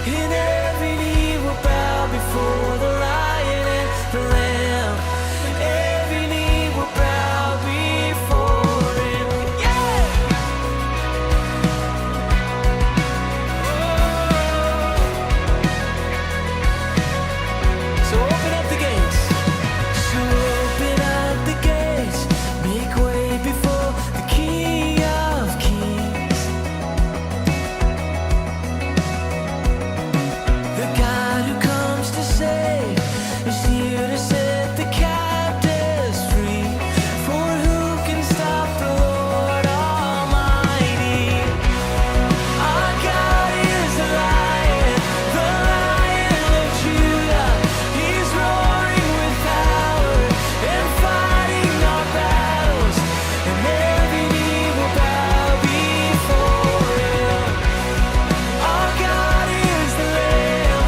and every knee will bow before the Lion and the Lamb. Every knee will bow before Him. Yeah! So open up the gates. So open up the gates. Make way before the King of Kings. The God who comes to save is here to set the captives free. For who can stop the Lord Almighty? Our God is the Lion of Judah. He's roaring with power and fighting our battles, and every knee will bow before Him. Our God is the Lamb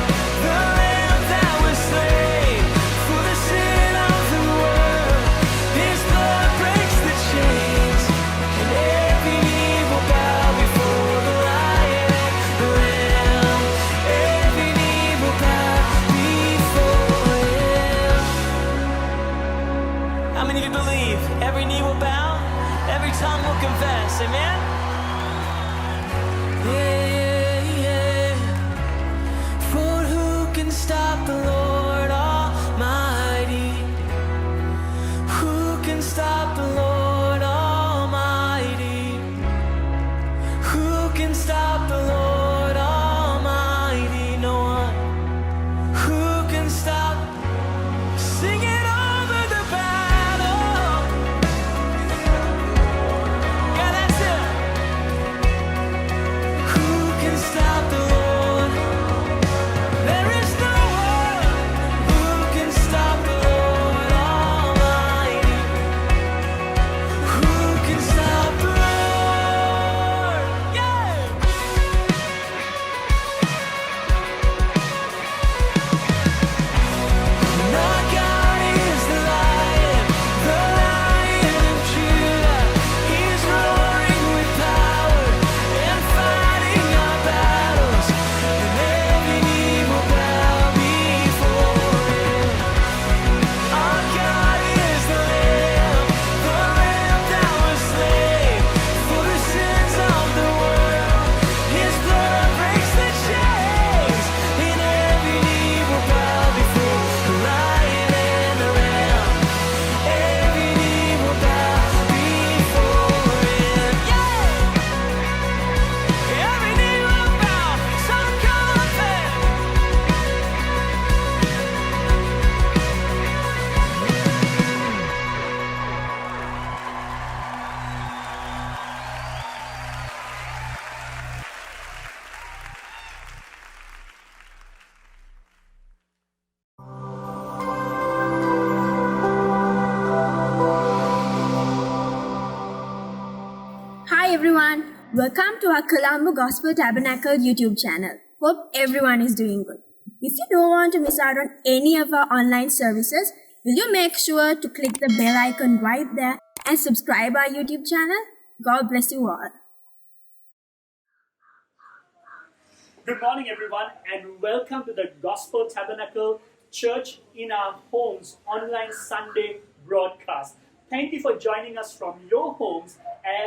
that was slain for the sin of the world. His blood breaks the chains, and every knee will bow before the Lion and the Lamb. Every knee will bow before Him. How many of you believe every knee will bow, every tongue will confess? Amen? Yeah. For who can stop the Lord Almighty? Who can stop the Lord Almighty? Who can stop the Lord Almighty? No one. Who can stop? Sing it over the battle. Yeah, that's it. Who can stop the Lord? There is no one who can stop the Lord Almighty. Who can stop the Lord? Yeah. And our God is the Lion of Judah. He's roaring with power and fighting our battles, and every knee will bow before Him. Our God is the Lamb that was slain for the sins of the world. His blood breaks the chains, and every knee will bow before the Lion and the Lamb. Every knee will bow before Him. Yeah! Every knee will bow. So come on, man. Hi everyone, welcome to our Colombo Gospel Tabernacle YouTube channel. Hope everyone is doing good. If you don't want to miss out on any of our online services, will you make sure to click the bell icon right there and subscribe our YouTube channel? God bless you all. Good morning, everyone, and welcome to the Gospel Tabernacle Church in Our Homes online Sunday broadcast. Thank you for joining us from your homes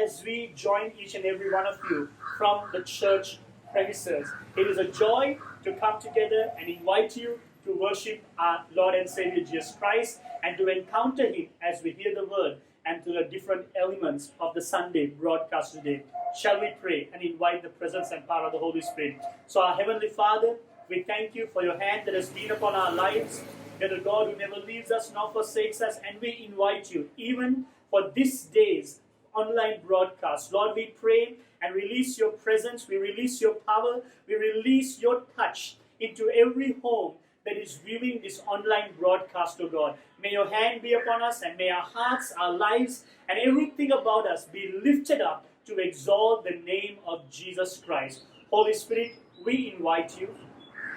as we join each and every one of you from the church premises. It is a joy to come together and invite you to worship our Lord and Savior Jesus Christ and to encounter Him as we hear the word and to the different elements of the Sunday broadcast today. Shall we pray and invite the presence and power of the Holy Spirit? So our Heavenly Father, we thank you for your hand that has been upon our lives. You're the God who never leaves us nor forsakes us, and we invite you even for this day's online broadcast. Lord, we pray and release your presence, we release your power, we release your touch into every home that is viewing this online broadcast, oh God. May your hand be upon us, and may our hearts, our lives, and everything about us be lifted up to exalt the name of Jesus Christ. Holy Spirit, we invite you,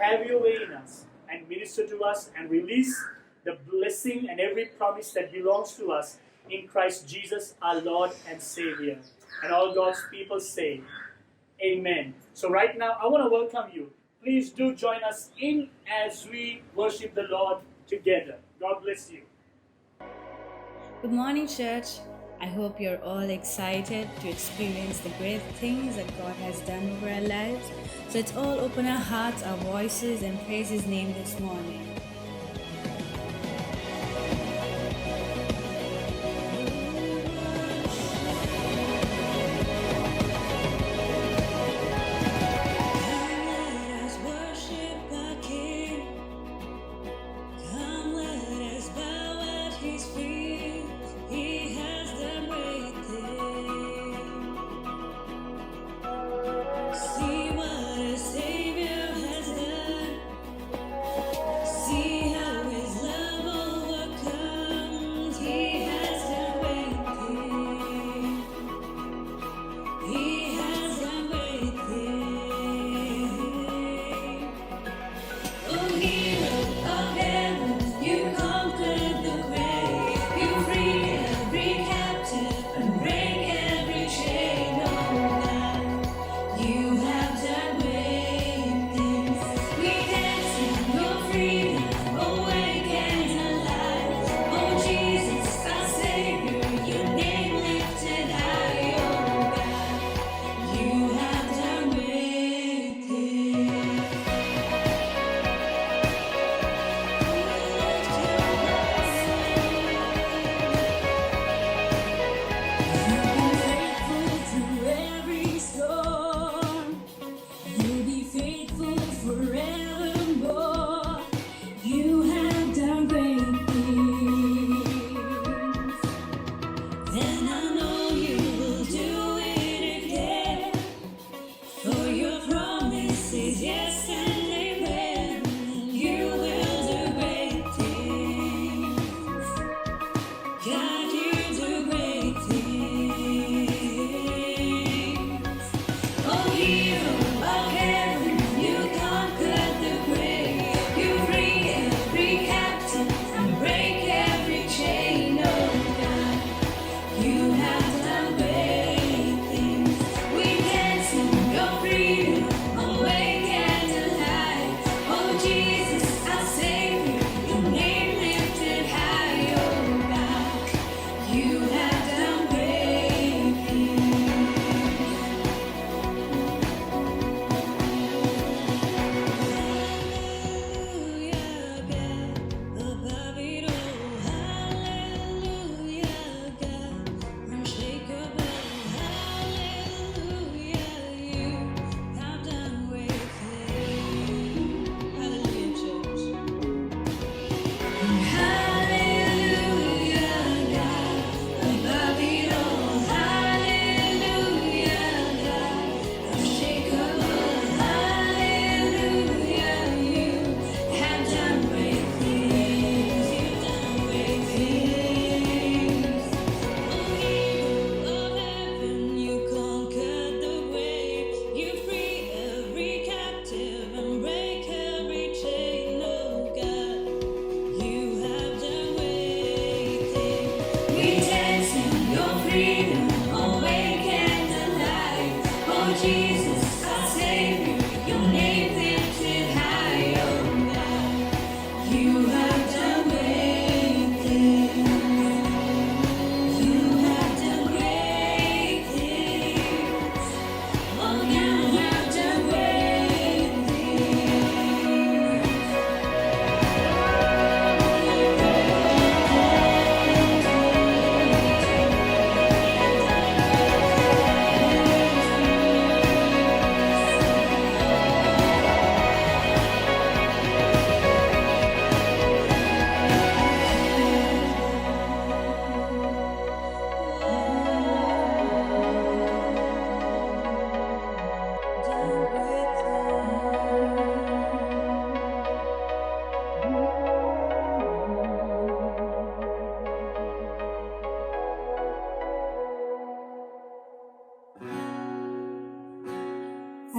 have your way in us, and minister to us, and release the blessing and every promise that belongs to us in Christ Jesus, our Lord and Savior. And all God's people say, Amen. So right now, I want to welcome you. please do join us in as we worship the Lord together. God bless you. Good morning, church. I hope you're all excited to experience the great things that God has done over our lives. So let's all open our hearts, our voices, and praise His name this morning.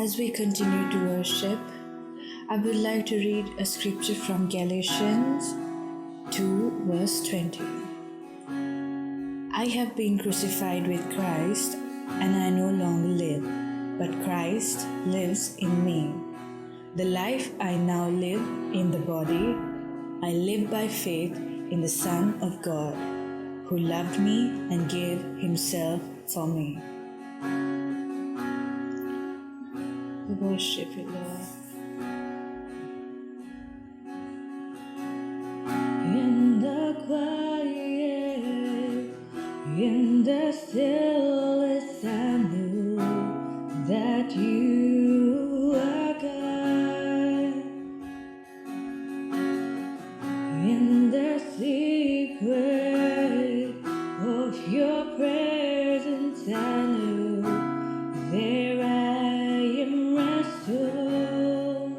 As we continue to worship, I would like to read a scripture from Galatians 2, verse 20. I have been crucified with Christ, and I no longer live, but Christ lives in me. The life I now live in the body, I live by faith in the Son of God, who loved me and gave himself for me. We worship you, Lord. In the quiet, in the stillness, I knew that you are God. In the secret of your presence, I knew there I am restored.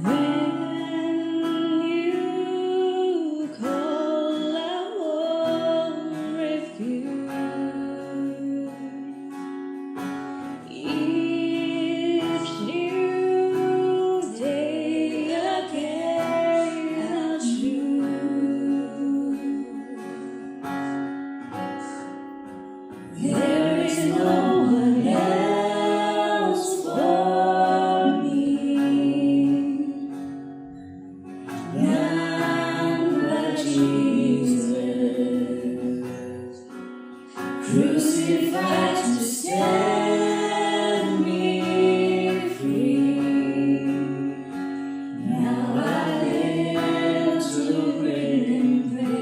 When you call, I won't refuse. Each new day again I'll choose. There is no one else for me, none but Jesus, crucified to set me free. Now I live to bring Him praise.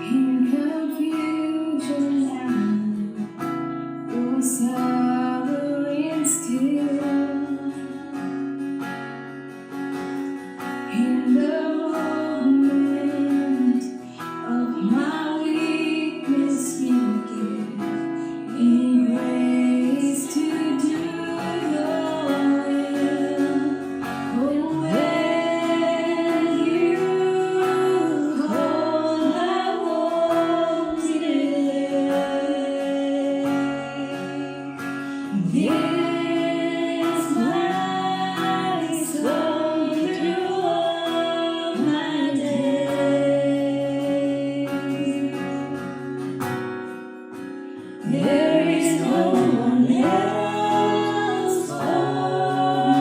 In confusion now, your sovereign still. In the moment of my weakness, you give me grace to do your will. Oh, when you call, I won't delay. This my song through all my days. There is no one else for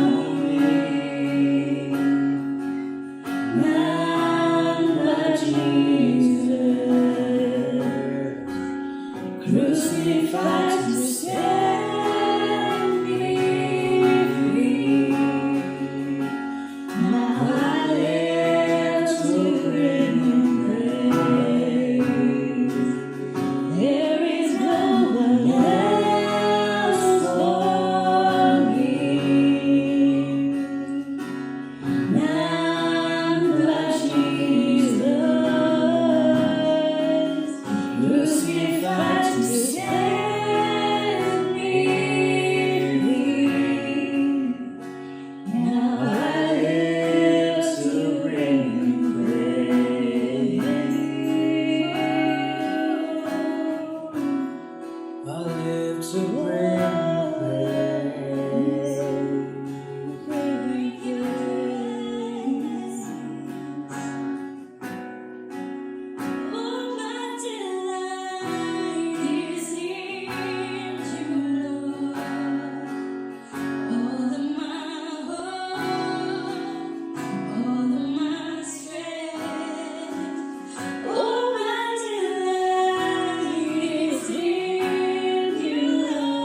me, none but Jesus, crucified to set me free. Now I live to bring Him praise. There is no one else for me, none but Jesus, crucified to set me free. Now I live to bring Him praise. I live to bring praise. Oh, my delight is in You, Lord. All of my hope, all of my strength. Oh, my delight is in You, Lord.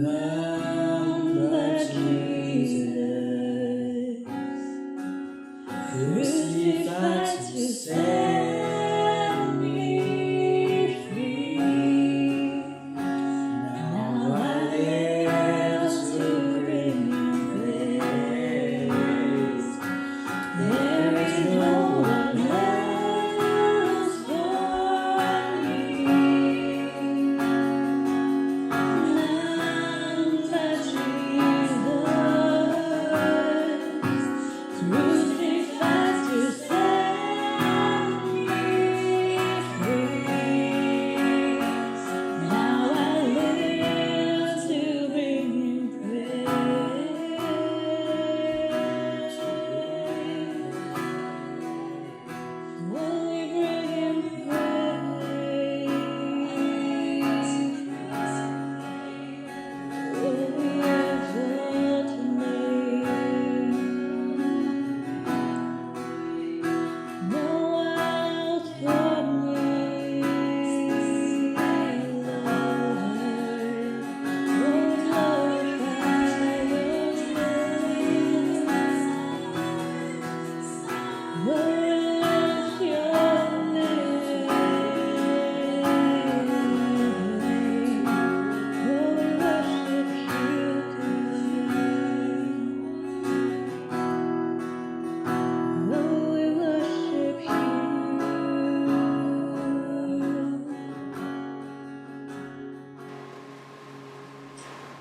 None but Jesus, crucified to set me free. Now I live to bring praise. There is no one else but me. None but Jesus, crucified to set me free. Now I live to bring Him praise. Will we bring Him praise? Will we exalt His name? No else but me, Lord. Oh, glorify Your name. We'll lift Your name. We'll worship You today. Will we worship You?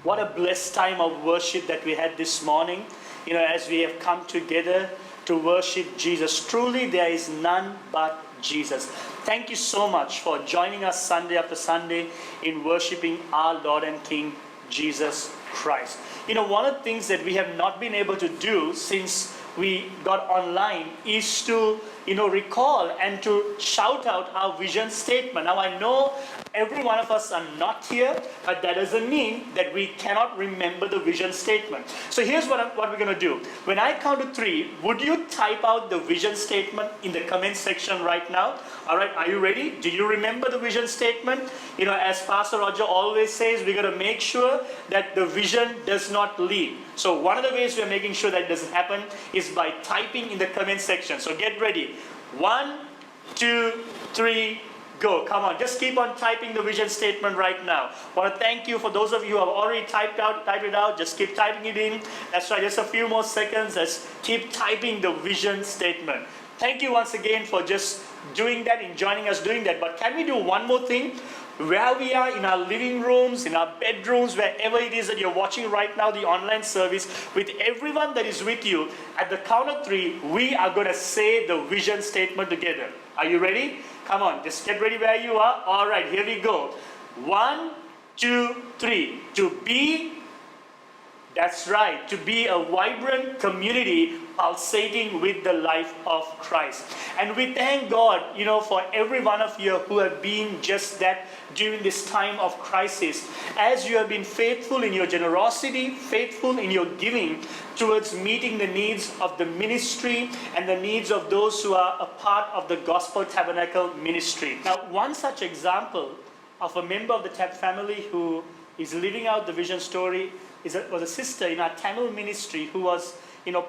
What a blessed time of worship that we had this morning, as we have come together to worship Jesus. Truly, there is none but Jesus. Thank you so much for joining us Sunday after Sunday in worshiping our Lord and King, Jesus Christ. One of the things that we have not been able to do since we got online is to recall and to shout out our vision statement. Now I know every one of us are not here, but that doesn't mean that we cannot remember the vision statement. So here's what we're going to do. When I count to 3, would you type out the vision statement in the comment section right now? All right, are you ready? Do you remember the vision statement? As Pastor Roger always says, we're going to make sure that the vision does not leave. So one of the ways we're making sure that doesn't happen is by typing in the comment section. So get ready. 1, 2, 3, go. Come on, just keep on typing the vision statement right now. I want to thank you for those of you who have already typed it out. Just keep typing it in. That's right, just a few more seconds. Let's keep typing the vision statement. Thank you once again for just doing that and joining us doing that. But can we do one more thing? Where we are, in our living rooms, in our bedrooms, wherever it is that you're watching right now, the online service, with everyone that is with you, at the count of 3, we are going to say the vision statement together. Are you ready? Come on, just get ready where you are. All right, here we go. 1, 2, 3. To be, that's right, to be a vibrant community pulsating with the life of Christ. And we thank God, for every one of you who have been just that during this time of crisis. As you have been faithful in your generosity, faithful in your giving towards meeting the needs of the ministry and the needs of those who are a part of the Gospel Tabernacle ministry. Now, one such example of a member of the TAB family who is living out the vision story was a sister in our Tamil ministry who was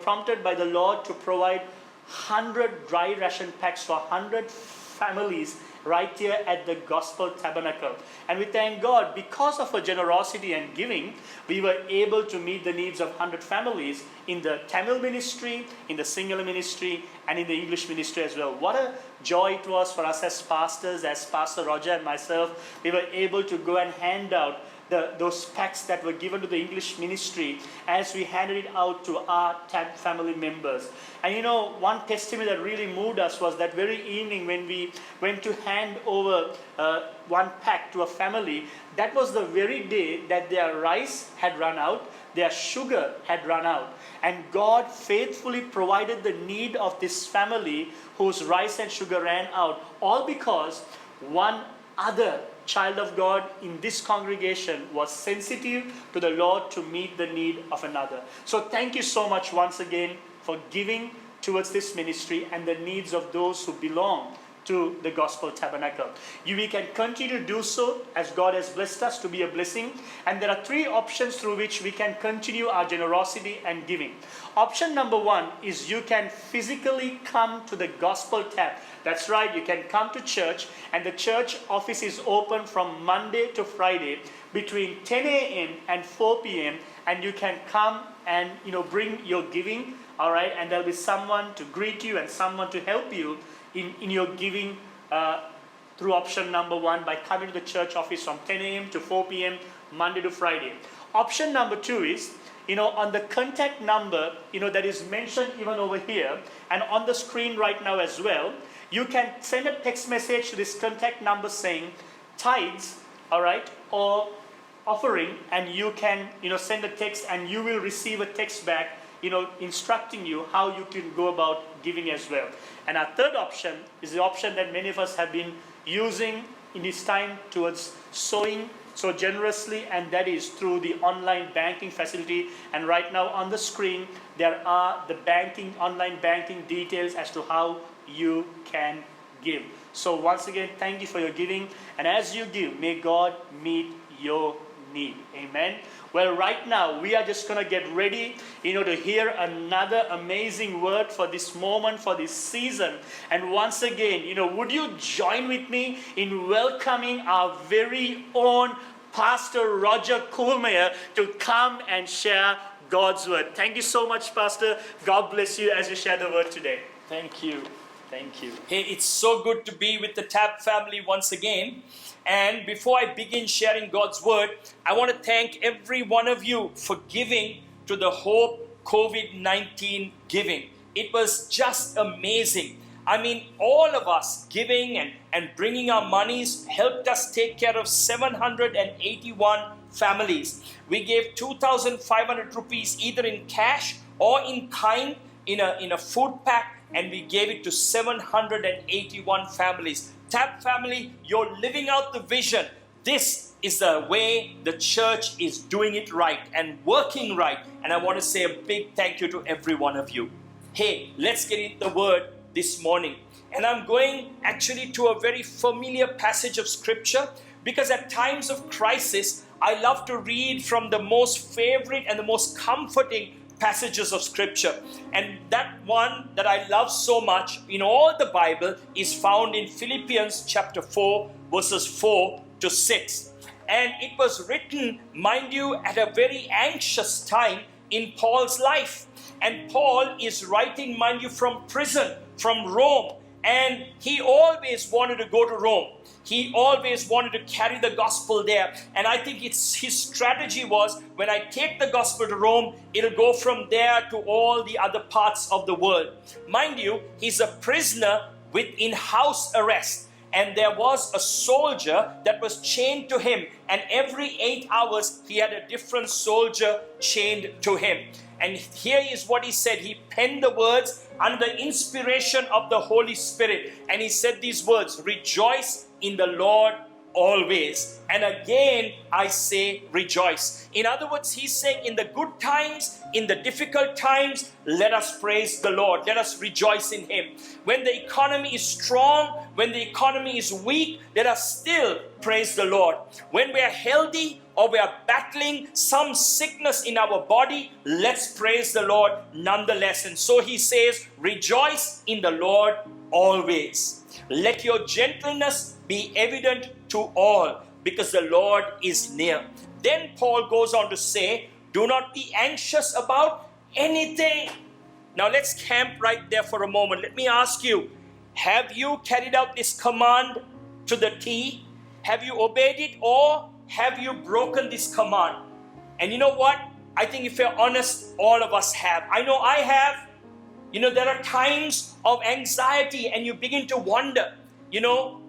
prompted by the Lord to provide 100 dry ration packs for 100 families right here at the Gospel Tabernacle. And we thank God, because of her generosity and giving, we were able to meet the needs of 100 families in the Tamil ministry, in the Sinhala ministry, and in the English ministry as well. What a joy it was for us as pastors, as Pastor Roger and myself. We were able to go and hand out those packs that were given to the English ministry as we handed it out to our TAB family members. And one testimony that really moved us was that very evening when we went to hand over one pack to a family. That was the very day that their rice had run out, their sugar had run out. And God faithfully provided the need of this family whose rice and sugar ran out, all because one other child of God in this congregation was sensitive to the Lord to meet the need of another. So thank you so much once again for giving towards this ministry and the needs of those who belong to the Gospel Tabernacle. We can continue to do so as God has blessed us to be a blessing. And there are three options through which we can continue our generosity and giving. Option number one is you can physically come to the Gospel Tab. That's right, you can come to church, and the church office is open from Monday to Friday between 10 a.m. and 4 p.m. and you can come and bring your giving, all right, and there'll be someone to greet you and someone to help you in your giving through option number one by coming to the church office from 10 a.m. to 4 p.m. Monday to Friday. Option number two is on the contact number that is mentioned even over here and on the screen right now as well. You can send a text message to this contact number saying tithes, all right, or offering, and you can send a text and you will receive a text back instructing you how you can go about giving as well. And our third option is the option that many of us have been using in this time towards sowing so generously, and that is through the online banking facility. And right now on the screen there are the online banking details as to how you can give. So once again, thank you for your giving, and as you give, may God meet your need. Amen. Well, right now we are just going to get ready to hear another amazing word for this moment, for this season. And once again, would you join with me in welcoming our very own Pastor Roger Koolmeyer to come and share God's word. Thank you so much, Pastor. God bless you as you share the word today. Thank you. Thank you. Hey, it's so good to be with the Tab family once again. And before I begin sharing God's word, I want to thank every one of you for giving to the Hope COVID-19 giving. It was just amazing. I mean, all of us giving and bringing our monies helped us take care of 781 families. We gave 2,500 rupees either in cash or in kind in a food pack, and we gave it to 781 families. Tab family, you're living out the vision. This is the way the church is doing it right and working right. And I want to say a big thank you to every one of you. Hey, let's get into the word this morning. And I'm going actually to a very familiar passage of scripture, because at times of crisis, I love to read from the most favorite and the most comforting passages of scripture. And that one that I love so much in all the Bible is found in Philippians chapter 4 verses 4 to 6. And it was written, mind you, at a very anxious time in Paul's life. And Paul is writing, mind you, from prison, from Rome. And he always wanted to go to Rome. He always wanted to carry the gospel there. And I think his strategy was, when I take the gospel to Rome, it'll go from there to all the other parts of the world. Mind you, he's a prisoner in house arrest. And there was a soldier that was chained to him. And every 8 hours, he had a different soldier chained to him. And here is what he said. He penned the words under the inspiration of the Holy Spirit. And he said these words, rejoice in the Lord always. And again, I say rejoice. In other words, he's saying in the good times, in the difficult times, let us praise the Lord. Let us rejoice in Him. When the economy is strong, when the economy is weak, let us still praise the Lord. When we are healthy or we are battling some sickness in our body, let's praise the Lord nonetheless. And so he says, rejoice in the Lord always. Let your gentleness be evident to all, because the Lord is near. Then Paul goes on to say, do not be anxious about anything. Now let's camp right there for a moment. Let me ask you, have you carried out this command to the T? Have you obeyed it, or have you broken this command? And you know what? I think if we're honest, all of us have. I know I have. There are times of anxiety and you begin to wonder,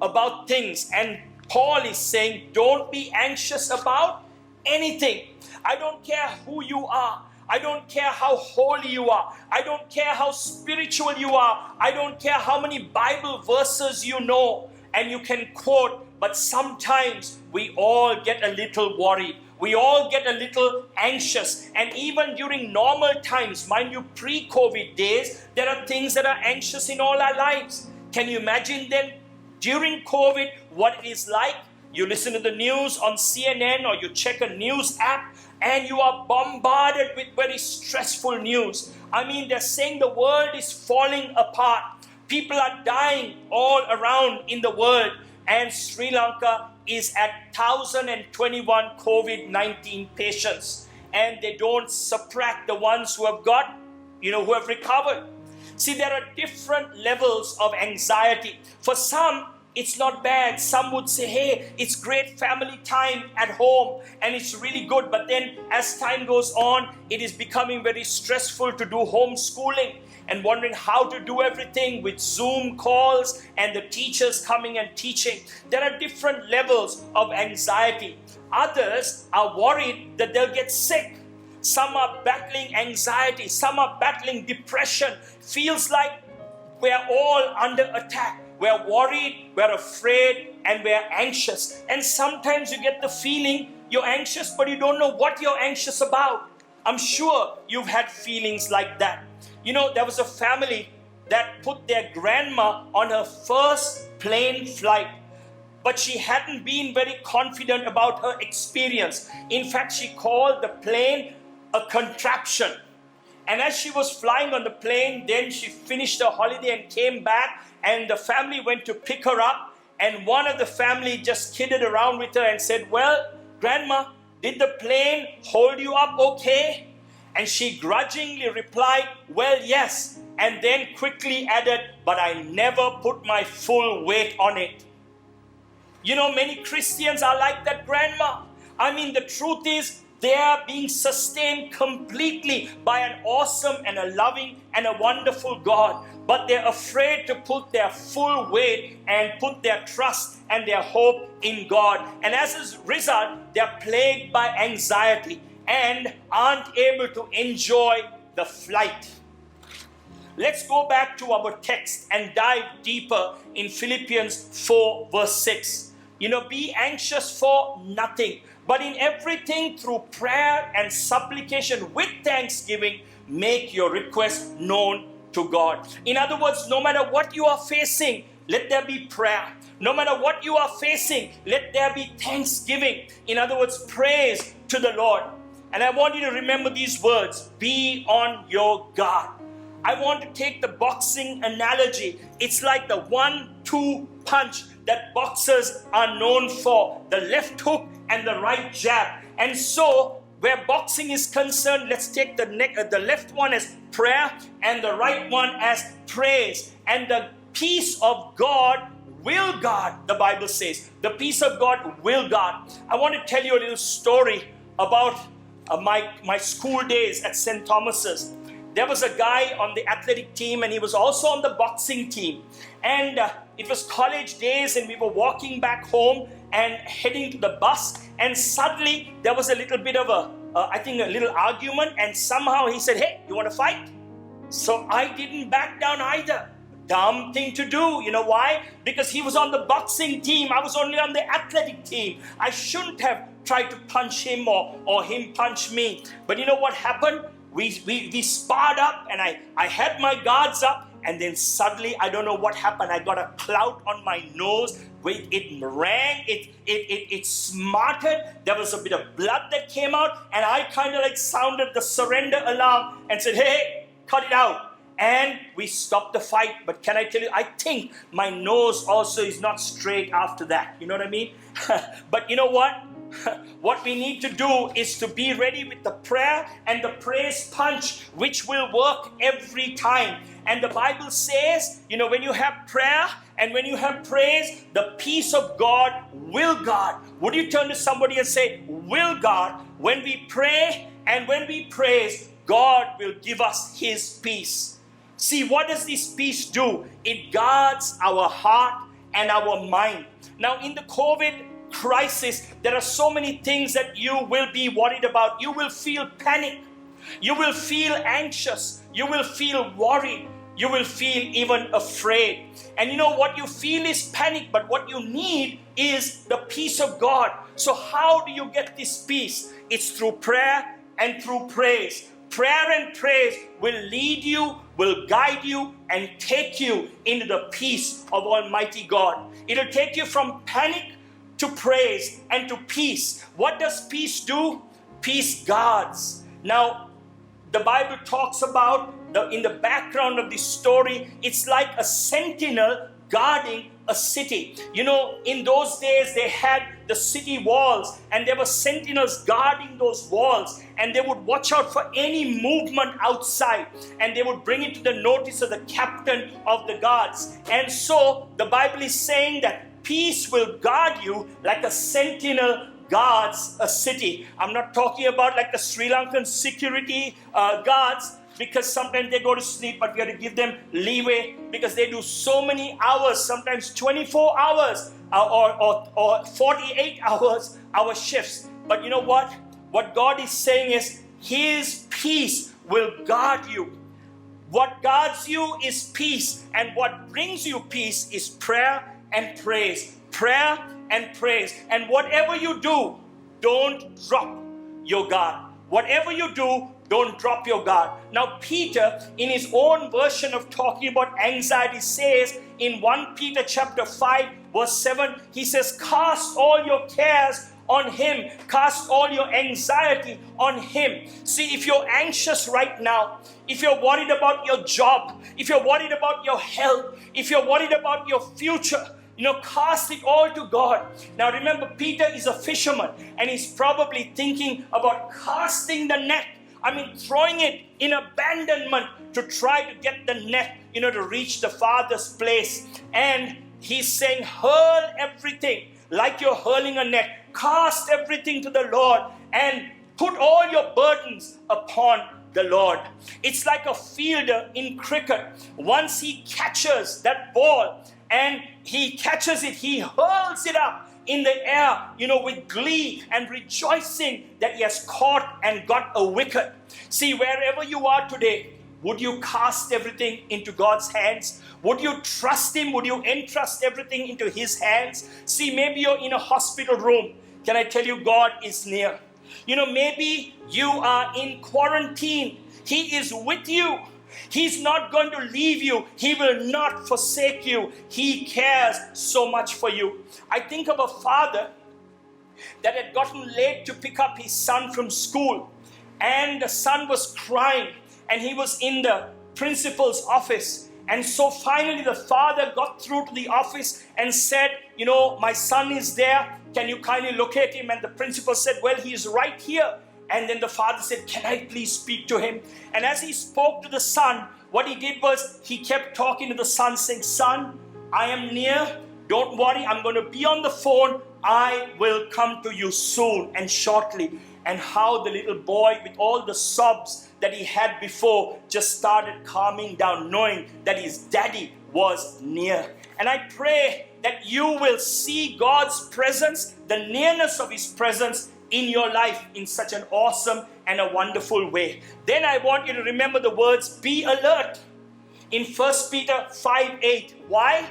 about things. And Paul is saying, don't be anxious about anything. I don't care who you are. I don't care how holy you are. I don't care how spiritual you are. I don't care how many Bible verses you know and you can quote. But sometimes we all get a little worried. We all get a little anxious. And even during normal times, mind you, pre-COVID days, there are things that are anxious in all our lives. Can you imagine then during COVID what it is like. You listen to the news on CNN or you check a news app and you are bombarded with very stressful news. I mean, they're saying the world is falling apart. People are dying all around in the world, and Sri Lanka is at 1,021 COVID-19 patients, and they don't subtract the ones who have got, who have recovered. See, there are different levels of anxiety. For some, it's not bad. Some would say, hey, it's great family time at home and it's really good. But then as time goes on, it is becoming very stressful to do homeschooling and wondering how to do everything with Zoom calls and the teachers coming and teaching. There are different levels of anxiety. Others are worried that they'll get sick. Some are battling anxiety. Some are battling depression. Feels like we're all under attack. We're worried, we're afraid, and we're anxious. And sometimes you get the feeling you're anxious, but you don't know what you're anxious about. I'm sure you've had feelings like that. There was a family that put their grandma on her first plane flight, but she hadn't been very confident about her experience. In fact, she called the plane a contraption. And as she was flying on the plane, then she finished her holiday and came back, and the family went to pick her up, and one of the family just kidded around with her and said, well, Grandma, did the plane hold you up okay? And she grudgingly replied, well, yes, and then quickly added, but I never put my full weight on it. Many Christians are like that grandma. I mean, the truth is, they are being sustained completely by an awesome and a loving and a wonderful God. But they're afraid to put their full weight and put their trust and their hope in God. And as a result, they're plagued by anxiety and aren't able to enjoy the flight. Let's go back to our text and dive deeper in Philippians 4 verse 6. Be anxious for nothing, but in everything through prayer and supplication with thanksgiving, make your request known to God. In other words, no matter what you are facing, let there be prayer. No matter what you are facing, let there be thanksgiving. In other words, praise to the Lord. And I want you to remember these words, be on your guard. I want to take the boxing analogy. It's like the 1-2 punch that boxers are known for, the left hook and the right jab. And so, where boxing is concerned, let's take the left one as prayer and the right one as praise. And the peace of God will guard, the Bible says. The peace of God will guard. I want to tell you a little story about my school days at St. Thomas's. There was a guy on the athletic team and he was also on the boxing team. And it was college days and we were walking back home and heading to the bus. And suddenly there was a little bit of a little argument. And somehow he said, hey, you want to fight? So I didn't back down either. Dumb thing to do. You know why? Because he was on the boxing team. I was only on the athletic team. I shouldn't have tried to punch him or him punch me. But you know what happened? We sparred up and I had my guards up, and then suddenly I don't know what happened. I got a clout on my nose. It rang, it smarted. There was a bit of blood that came out, and I kind of like sounded the surrender alarm and said, hey, cut it out. And we stopped the fight. But can I tell you, I think my nose also is not straight after that. You know what I mean? But you know what? What we need to do is to be ready with the prayer and the praise punch, which will work every time. And the Bible says, when you have prayer and when you have praise, the peace of God will guard. Would you turn to somebody and say, will guard? When we pray and when we praise, God will give us His peace. See, what does this peace do? It guards our heart and our mind. Now, in the COVID crisis, there are so many things that you will be worried about. You will feel panic. You will feel anxious. You will feel worried. You will feel even afraid. And what you feel is panic, but what you need is the peace of God. So how do you get this peace? It's through prayer and through praise. Prayer and praise will lead you, will guide you, and take you into the peace of Almighty God. It'll take you from panic to praise and to peace. What does peace do? Peace guards. Now, the Bible talks about, in the background of this story, it's like a sentinel guarding a city. You know, in those days they had the city walls, and there were sentinels guarding those walls, and they would watch out for any movement outside, and they would bring it to the notice of the captain of the guards. And so the Bible is saying that peace will guard you like a sentinel guards a city. I'm not talking about like the Sri Lankan security guards, because sometimes they go to sleep, but we have to give them leeway because they do so many hours, sometimes 24 hours or 48 hours, our shifts. But you know what? What God is saying is His peace will guard you. What guards you is peace, and what brings you peace is prayer and praise. Prayer and praise. And whatever you do, don't drop your guard. Whatever you do, don't drop your guard. Now, Peter, in his own version of talking about anxiety, says in 1 Peter chapter 5, verse 7, he says, cast all your cares on Him. Cast all your anxiety on Him. See, if you're anxious right now, if you're worried about your job, if you're worried about your health, if you're worried about your future, cast it all to God. Now remember, Peter is a fisherman, and he's probably thinking about casting the net. Throwing it in abandonment to try to get the net, to reach the Father's place. And he's saying, hurl everything like you're hurling a net. Cast everything to the Lord and put all your burdens upon the Lord. It's like a fielder in cricket. Once he catches that ball and he catches it, he hurls it up in the air, with glee and rejoicing that he has caught and got a wicket. See, wherever you are today, would you cast everything into God's hands? Would you trust Him? Would you entrust everything into His hands? See, maybe you're in a hospital room. Can I tell you, God is near. Maybe you are in quarantine. He is with you. He's not going to leave you. He will not forsake you. He cares so much for you. I think of a father that had gotten late to pick up his son from school, and the son was crying, and he was in the principal's office. And so finally the father got through to the office and said, my son is there. Can you kindly locate him? And the principal said, well, he is right here. And then the father said, can I please speak to him? And as he spoke to the son, what he did was he kept talking to the son, saying, son, I am near. Don't worry, I'm going to be on the phone. I will come to you soon and shortly. And how the little boy, with all the sobs that he had before, just started calming down, knowing that his daddy was near. And I pray that you will see God's presence, the nearness of His presence in your life in such an awesome and a wonderful way. Then I want you to remember the words, be alert, in 1 Peter 5:8. Why?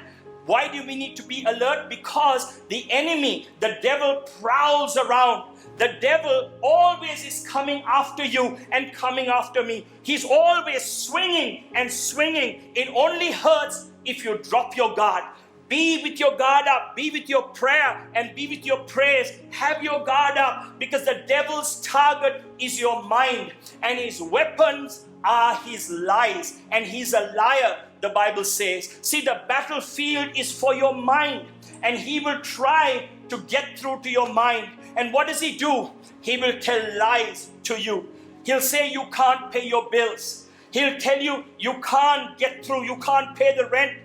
Why do we need to be alert? Because the enemy, the devil, prowls around. The devil always is coming after you and coming after me. He's always swinging and swinging. It only hurts if you drop your guard. Be with your guard up. Be with your prayer and be with your praise. Have your guard up, because the devil's target is your mind, and his weapons are his lies, and he's a liar, the Bible says. See, the battlefield is for your mind, and he will try to get through to your mind. And what does he do? He will tell lies to you. He'll say you can't pay your bills. He'll tell you you can't get through, you can't pay the rent.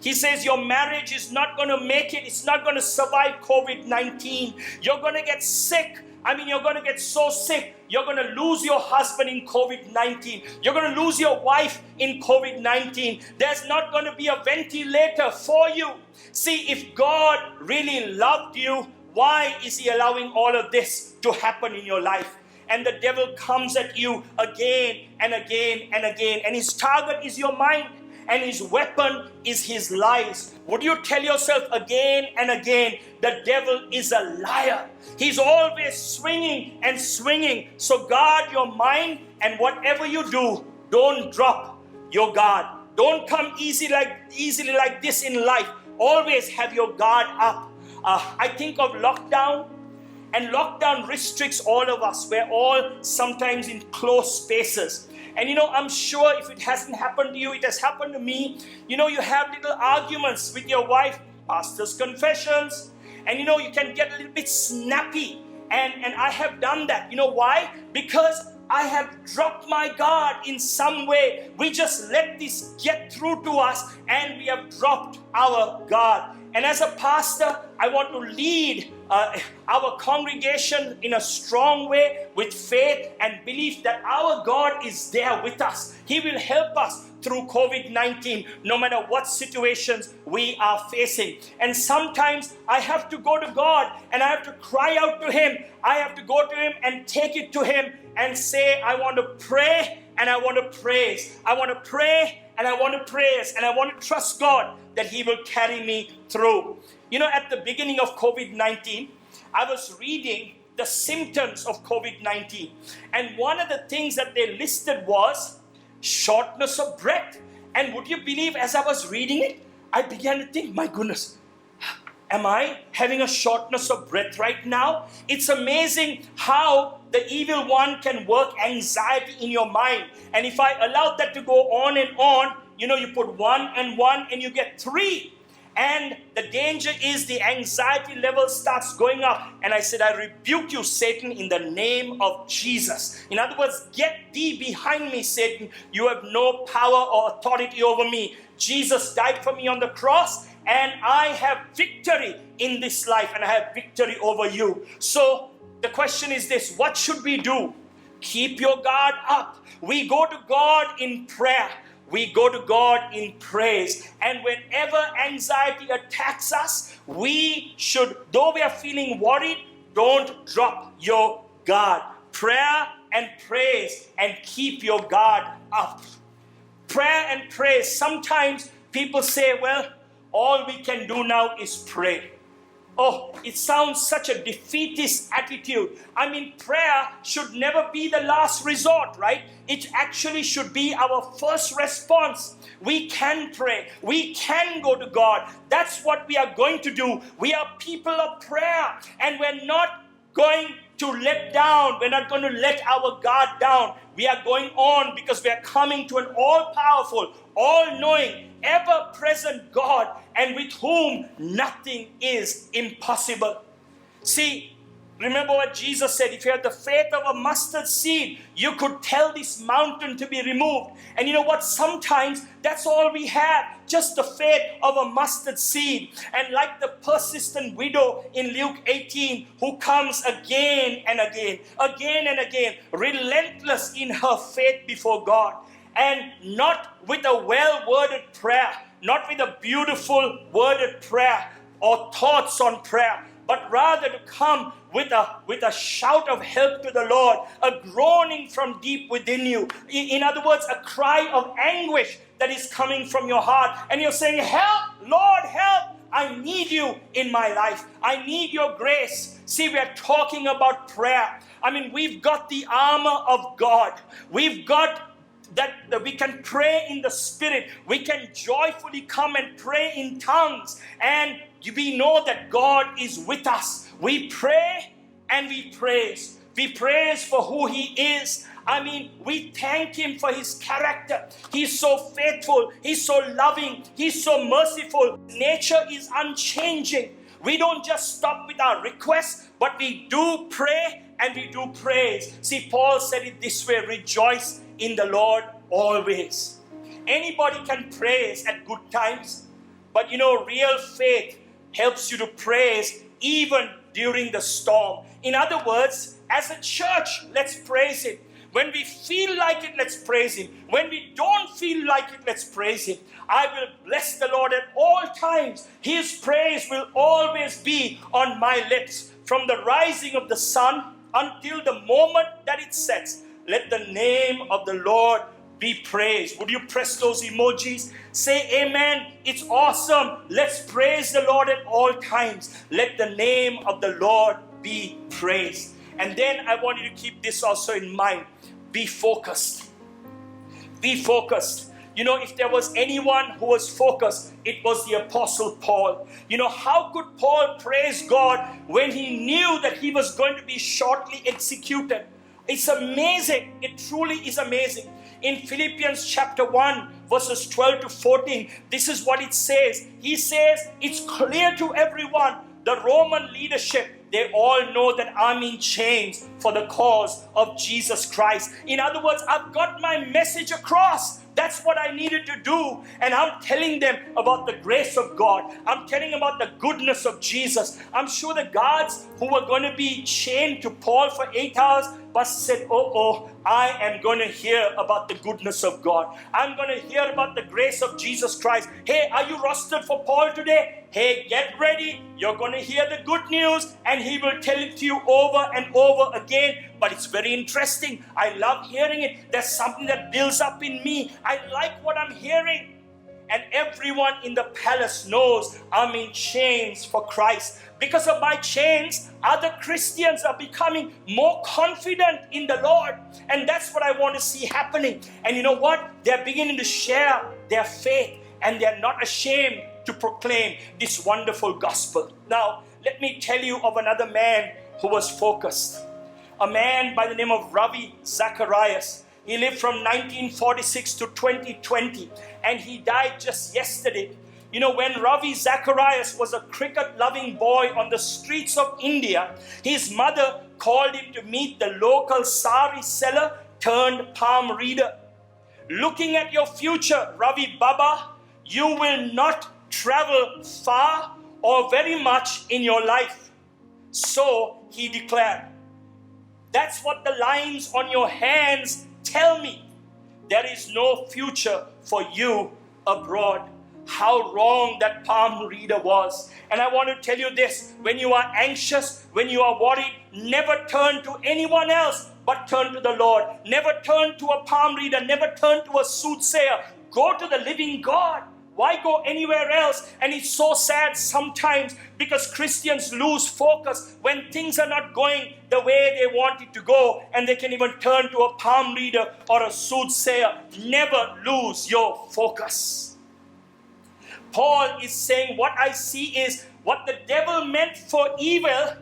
He says your marriage is not going to make it. It's not going to survive COVID-19. You're going to get sick. You're going to get so sick. You're going to lose your husband in COVID-19. You're going to lose your wife in COVID-19. There's not going to be a ventilator for you. See, if God really loved you, why is He allowing all of this to happen in your life? And the devil comes at you again and again and again. And his target is your mind. and his weapon is his lies. Would you tell yourself again and again, the devil is a liar. He's always swinging and swinging. So guard your mind, and whatever you do, don't drop your guard. Don't come easily like this in life. Always have your guard up. I think of lockdown, and lockdown restricts all of us. We're all sometimes in close spaces. And I'm sure if it hasn't happened to you, it has happened to me. You have little arguments with your wife, pastor's confessions, and you can get a little bit snappy. And I have done that. You know why? Because I have dropped my guard in some way. We just let this get through to us, and we have dropped our guard. And as a pastor, I want to lead our congregation in a strong way with faith and belief that our God is there with us. He will help us through COVID-19, no matter what situations we are facing. And sometimes I have to go to God and I have to cry out to Him. I have to go to Him and take it to Him and say, I want to pray and I want to praise. I want to pray and I want to praise, and I want to trust God that He will carry me through. At the beginning of COVID-19, I was reading the symptoms of COVID-19, and one of the things that they listed was shortness of breath. And would you believe, as I was reading it, I began to think, my goodness, am I having a shortness of breath right now? It's amazing how the evil one can work anxiety in your mind. And if I allow that to go on and on, you put 1 and 1 and you get 3. And the danger is the anxiety level starts going up. And I said, I rebuke you, Satan, in the name of Jesus. In other words, get thee behind me, Satan. You have no power or authority over me. Jesus died for me on the cross, and I have victory in this life, and I have victory over you. So the question is this: what should we do? Keep your guard up. We go to God in prayer. We go to God in praise. And whenever anxiety attacks us, we should, though we are feeling worried, don't drop your guard. Prayer and praise, and keep your guard up. Prayer and praise. Sometimes people say, well, all we can do now is pray. Oh, it sounds such a defeatist attitude. I mean, prayer should never be the last resort, right? It actually should be our first response. We can pray. We can go to God. That's what we are going to do. We are people of prayer, and we're not going to let down. We're not going to let our guard down. We are going on because we are coming to an all-powerful, all-knowing, ever-present God, and with whom nothing is impossible. See, remember what Jesus said: if you have the faith of a mustard seed, you could tell this mountain to be removed. And you know what? Sometimes that's all we have, just the faith of a mustard seed. And like the persistent widow in Luke 18, who comes again and again, relentless in her faith before God. And not with a well-worded prayer, not with a beautiful worded prayer or thoughts on prayer, but rather to come with a shout of help to the Lord, a groaning from deep within you. In other words, a cry of anguish that is coming from your heart. And you're saying, help, Lord, help. I need you in my life. I need your grace. See, we are talking about prayer. I mean, we've got the armor of God. We've got that we can pray in the Spirit. We can joyfully come and pray in tongues. And we know that God is with us. We pray and we praise. We praise for who He is. I mean, we thank Him for His character. He's so faithful. He's so loving. He's so merciful. Nature is unchanging. We don't just stop with our requests, but we do pray and we do praise. See, Paul said it this way: rejoice in the Lord always. Anybody can praise at good times, but real faith helps you to praise even during the storm. In other words, as a church, let's praise Him. When we feel like it, let's praise Him. When we don't feel like it, let's praise Him. I will bless the Lord at all times. His praise will always be on my lips. From the rising of the sun until the moment that it sets, let the name of the Lord be praised. Would you press those emojis? Say amen. It's awesome. Let's praise the Lord at all times. Let the name of the Lord be praised. And then I want you to keep this also in mind. Be focused. Be focused. You know, if there was anyone who was focused, it was the Apostle Paul. You know, how could Paul praise God when he knew that he was going to be shortly executed? It's amazing. It truly is amazing. In Philippians chapter 1, verses 12 to 14, this is what it says. He says, it's clear to everyone, the Roman leadership, they all know that I'm in chains for the cause of Jesus Christ. In other words, I've got my message across. That's what I needed to do. And I'm telling them about the grace of God. I'm telling them about the goodness of Jesus. I'm sure the guards who were going to be chained to Paul for 8 hours must have said, I am going to hear about the goodness of God. I'm going to hear about the grace of Jesus Christ. Hey, are you rostered for Paul today? Hey, get ready. You're going to hear the good news, and he will tell it to you over and over again. But it's very interesting. I love hearing it. There's something that builds up in me. I like what I'm hearing. And everyone in the palace knows I'm in chains for Christ. Because of my chains, other Christians are becoming more confident in the Lord. And that's what I want to see happening. And you know what? They're beginning to share their faith, and they're not ashamed to proclaim this wonderful gospel. Now, let me tell you of another man who was focused. A man by the name of Ravi Zacharias. He lived from 1946 to 2020, and he died just yesterday. You know, when Ravi Zacharias was a cricket-loving boy on the streets of India, his mother called him to meet the local sari seller turned palm reader. Looking at your future, Ravi Baba, you will not travel far or very much in your life. So he declared. That's what the lines on your hands tell me. There is no future for you abroad. How wrong that palm reader was. And I want to tell you this, when you are anxious, when you are worried, never turn to anyone else, but turn to the Lord. Never turn to a palm reader, never turn to a soothsayer. Go to the living God. Why go anywhere else? And it's so sad sometimes because Christians lose focus when things are not going the way they want it to go, and they can even turn to a palm reader or a soothsayer. Never lose your focus. Paul is saying, what I see is what the devil meant for evil,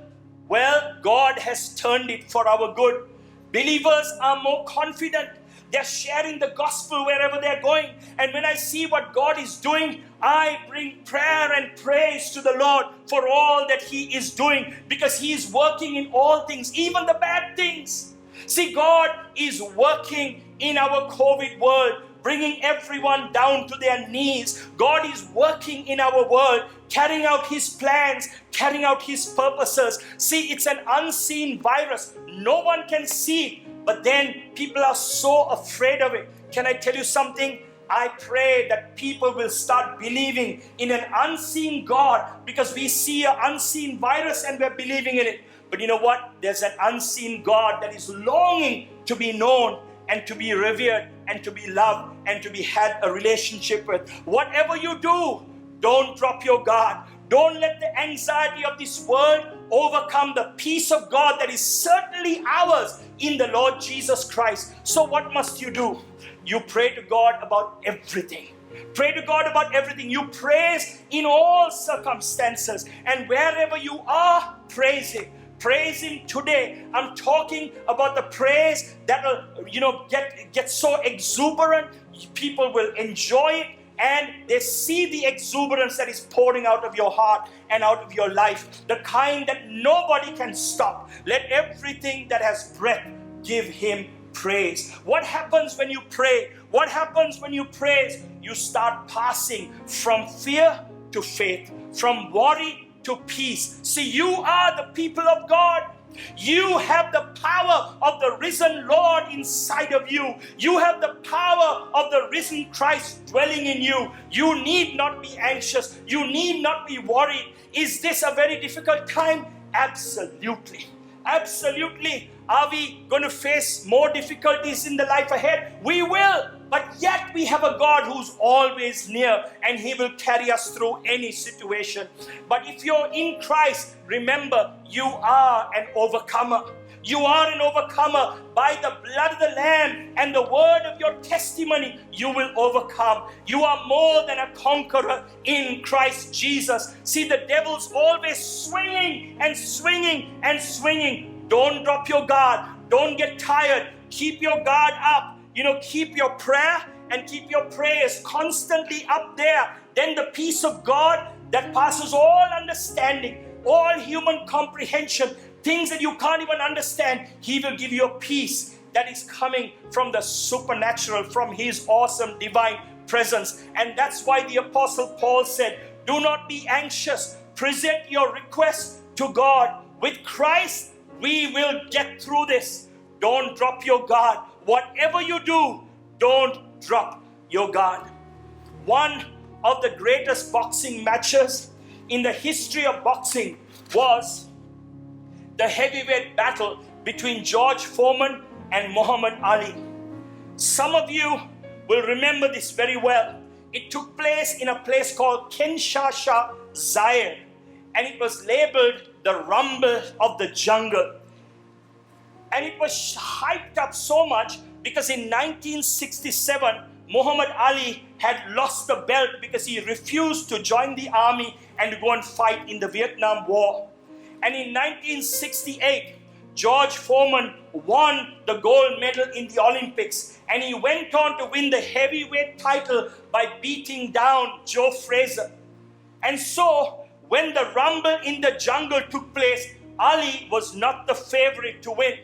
well, God has turned it for our good. Believers are more confident. They're sharing the gospel wherever they're going. And when I see what God is doing, I bring prayer and praise to the Lord for all that He is doing, because He is working in all things, even the bad things. See, God is working in our COVID world, bringing everyone down to their knees. God is working in our world, carrying out His plans, carrying out His purposes. See, it's an unseen virus. No one can see it. But then people are so afraid of it. Can I tell you something? I pray that people will start believing in an unseen God, because we see an unseen virus and we're believing in it. But you know what? There's an unseen God that is longing to be known and to be revered and to be loved and to be had a relationship with. Whatever you do, don't drop your guard. Don't let the anxiety of this world overcome the peace of God that is certainly ours in the Lord Jesus Christ. So what must you do? You pray to God about everything. Pray to God about everything. You praise in all circumstances. And wherever you are, praise Him. Praise Him today. I'm talking about the praise that will, get so exuberant. People will enjoy it. And they see the exuberance that is pouring out of your heart and out of your life. The kind that nobody can stop. Let everything that has breath give Him praise. What happens when you pray? What happens when you praise? You start passing from fear to faith, from worry to peace. See, you are the people of God. You have the power of the risen Lord inside of you. You have the power of the risen Christ dwelling in you. You need not be anxious. You need not be worried. Is this a very difficult time? Absolutely. Absolutely. Are we going to face more difficulties in the life ahead? We will. But yet we have a God who's always near, and He will carry us through any situation. But if you're in Christ, remember, you are an overcomer. You are an overcomer by the blood of the Lamb and the word of your testimony. You will overcome. You are more than a conqueror in Christ Jesus. See, the devil's always swinging and swinging and swinging. Don't drop your guard. Don't get tired. Keep your guard up. Keep your prayer and keep your prayers constantly up there. Then the peace of God that passes all understanding, all human comprehension, things that you can't even understand, He will give you a peace that is coming from the supernatural, from His awesome divine presence. And that's why the Apostle Paul said, do not be anxious. Present your request to God. With Christ, we will get through this. Don't drop your guard. Whatever you do, don't drop your guard. One of the greatest boxing matches in the history of boxing was the heavyweight battle between George Foreman and Muhammad Ali. Some of you will remember this very well. It took place in a place called Kinshasa, Zaire, and it was labeled the Rumble of the Jungle. And it was hyped up so much because in 1967, Muhammad Ali had lost the belt because he refused to join the army and go and fight in the Vietnam War. And in 1968, George Foreman won the gold medal in the Olympics, and he went on to win the heavyweight title by beating down Joe Frazier. And so, when the Rumble in the Jungle took place, Ali was not the favorite to win.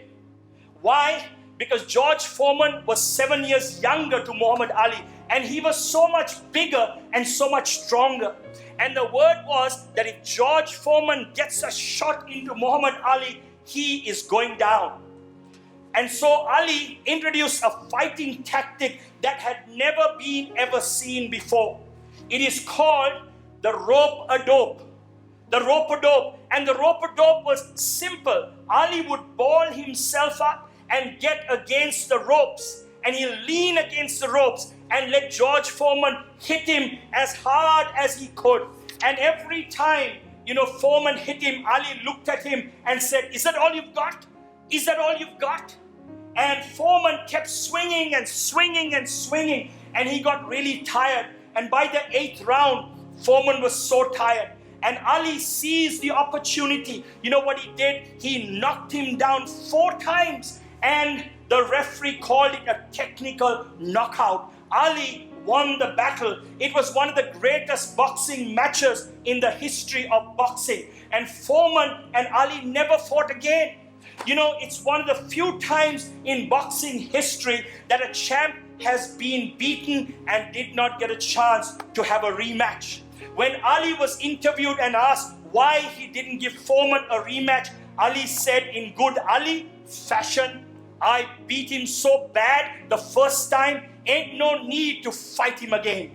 Why? Because George Foreman was 7 years younger to Muhammad Ali, and he was so much bigger and so much stronger. And the word was that if George Foreman gets a shot into Muhammad Ali, he is going down. And so Ali introduced a fighting tactic that had never been ever seen before. It is called the rope-a-dope. The rope-a-dope. And the rope-a-dope was simple. Ali would ball himself up and get against the ropes, and he'll lean against the ropes and let George Foreman hit him as hard as he could. And every time, Foreman hit him, Ali looked at him and said, is that all you've got? Is that all you've got? And Foreman kept swinging and swinging and swinging, and he got really tired. And by the 8th round, Foreman was so tired. And Ali seized the opportunity. You know what he did? He knocked him down 4 times. And the referee called it a technical knockout. Ali won the battle. It was one of the greatest boxing matches in the history of boxing. And Foreman and Ali never fought again. It's one of the few times in boxing history that a champ has been beaten and did not get a chance to have a rematch. When Ali was interviewed and asked why he didn't give Foreman a rematch, Ali said in good Ali fashion, I beat him so bad the first time, ain't no need to fight him again.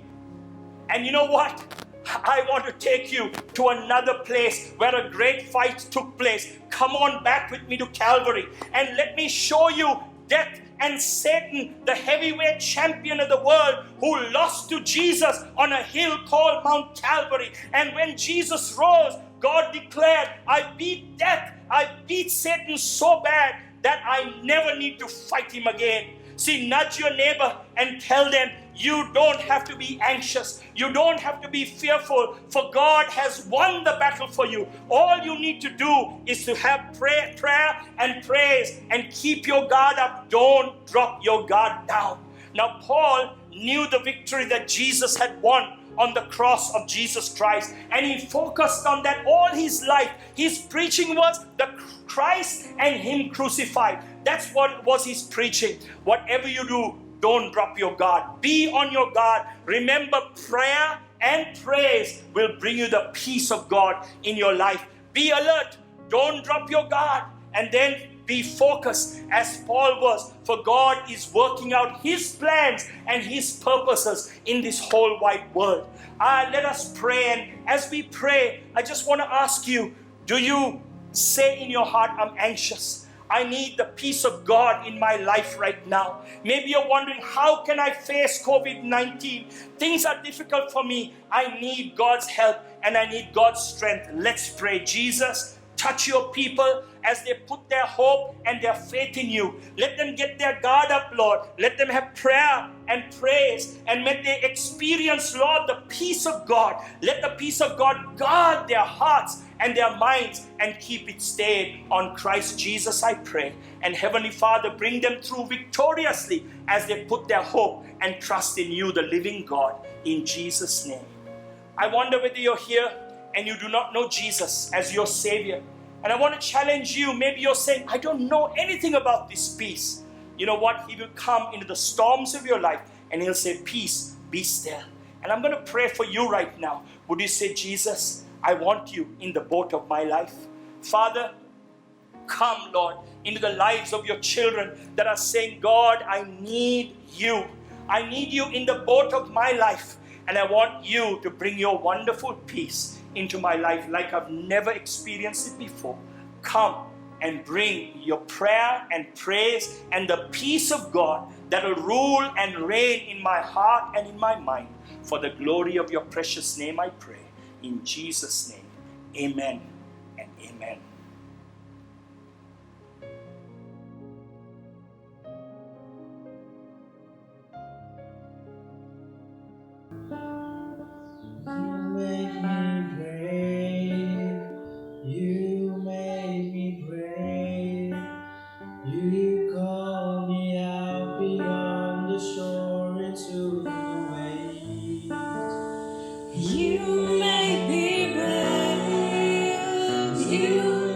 And you know what? I want to take you to another place where a great fight took place. Come on back with me to Calvary and let me show you death and Satan, the heavyweight champion of the world, who lost to Jesus on a hill called Mount Calvary. And when Jesus rose, God declared, I beat death, I beat Satan so bad that I never need to fight him again. See, nudge your neighbor and tell them, you don't have to be anxious. You don't have to be fearful, for God has won the battle for you. All you need to do is to have prayer and praise and keep your guard up. Don't drop your guard down. Now, Paul knew the victory that Jesus had won on the cross of Jesus Christ, and he focused on that all his life. His preaching was the Christ and him crucified. That's what was his preaching. Whatever you do, don't drop your guard. Be on your guard. Remember, prayer and praise will bring you the peace of God in your life. Be alert. Don't drop your guard. And then be focused as Paul was, for God is working out his plans and his purposes in this whole wide world. Let us pray. And as we pray, I just want to ask you, do you say in your heart, I'm anxious? I need the peace of God in my life right now. Maybe you're wondering, how can I face COVID-19? Things are difficult for me. I need God's help and I need God's strength. Let's pray. Jesus, touch your people as they put their hope and their faith in you. Let them get their guard up, Lord. Let them have prayer and praise, and may they experience, Lord, the peace of God. Let the peace of God guard their hearts and their minds and keep it stayed on Christ Jesus, I pray. And Heavenly Father, bring them through victoriously as they put their hope and trust in you, the living God, in Jesus' name. I wonder whether you're here and you do not know Jesus as your Savior. And I want to challenge you. Maybe you're saying, I don't know anything about this peace. You know what? He will come into the storms of your life and He'll say, peace, be still. And I'm going to pray for you right now. Would you say, Jesus, I want you in the boat of my life. Father, come, Lord, into the lives of your children that are saying, God, I need you. I need you in the boat of my life. And I want you to bring your wonderful peace into my life like I've never experienced it before. Come and bring your prayer and praise and the peace of God that will rule and reign in my heart and in my mind. For the glory of your precious name I pray. In Jesus' name, amen and amen. You make me brave. You make me brave. You call me out beyond the shore into the waves. You make me brave. You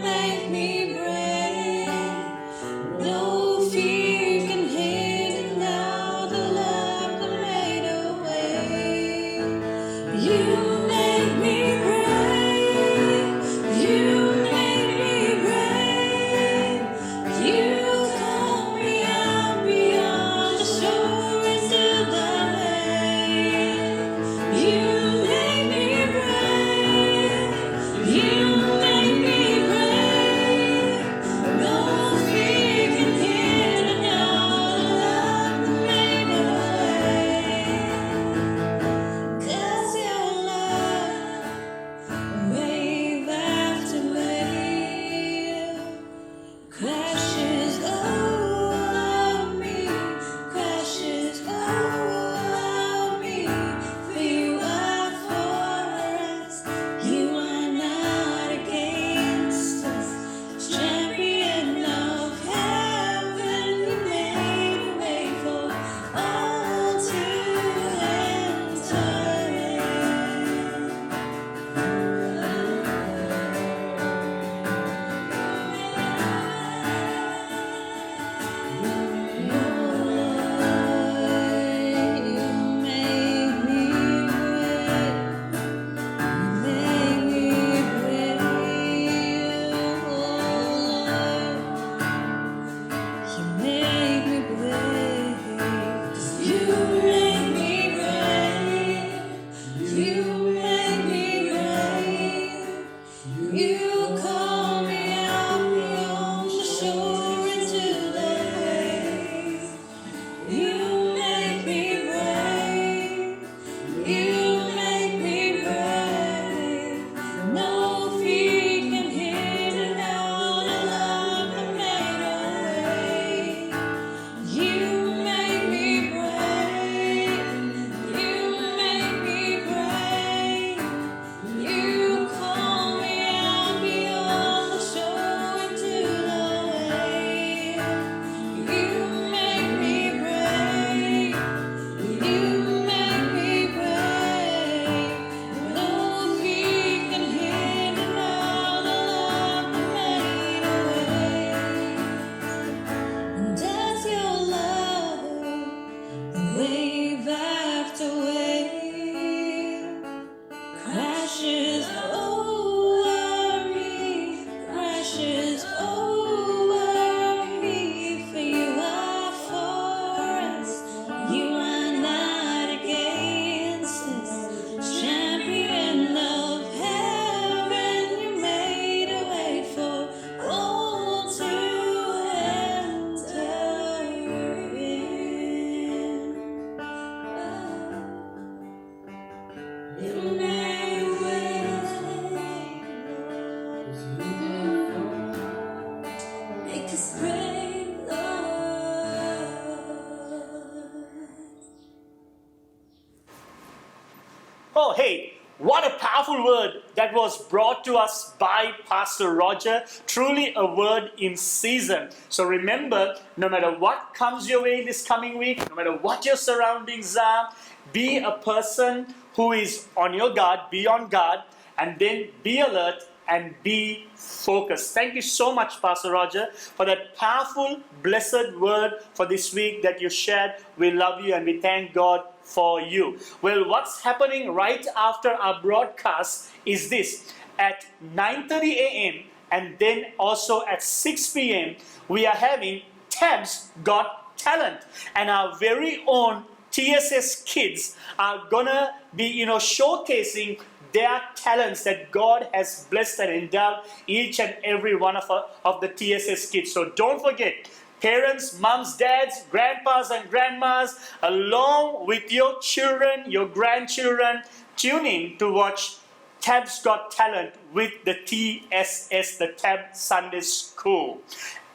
Oh, hey, what a powerful word that was brought to us by Pastor Roger. Truly a word in season. So remember, no matter what comes your way this coming week, no matter what your surroundings are, be a person who is on your guard, be on guard, and then be alert and be focused. Thank you so much, Pastor Roger, for that powerful, blessed word for this week that you shared. We love you and we thank God for you. Well, what's happening right after our broadcast is this. At 9:30 a.m. and then also at 6 p.m. we are having Tab's Got Talent, and our very own TSS kids are gonna be showcasing their talents that God has blessed and endowed each and every one of the TSS kids. So don't forget, parents, moms, dads, grandpas and grandmas, along with your children, your grandchildren, tune in to watch Tab's Got Talent with the TSS, the Tab Sunday School.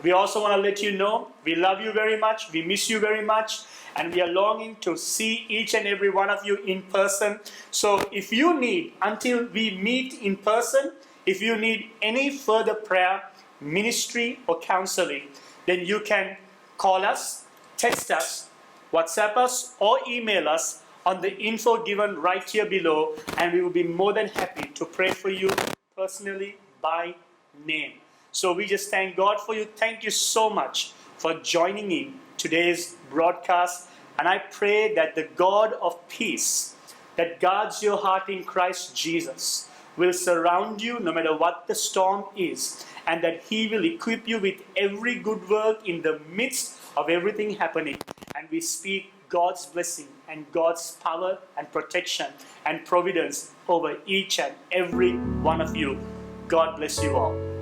We also want to let you know, we love you very much, we miss you very much, and we are longing to see each and every one of you in person. So if you need, until we meet in person, if you need any further prayer, ministry or counseling, then you can call us, text us, WhatsApp us, or email us on the info given right here below, and we will be more than happy to pray for you personally by name. So we just thank God for you. Thank you so much for joining in today's broadcast, and I pray that the God of peace that guards your heart in Christ Jesus will surround you no matter what the storm is, and that He will equip you with every good work in the midst of everything happening. And we speak God's blessing and God's power and protection and providence over each and every one of you. God bless you all.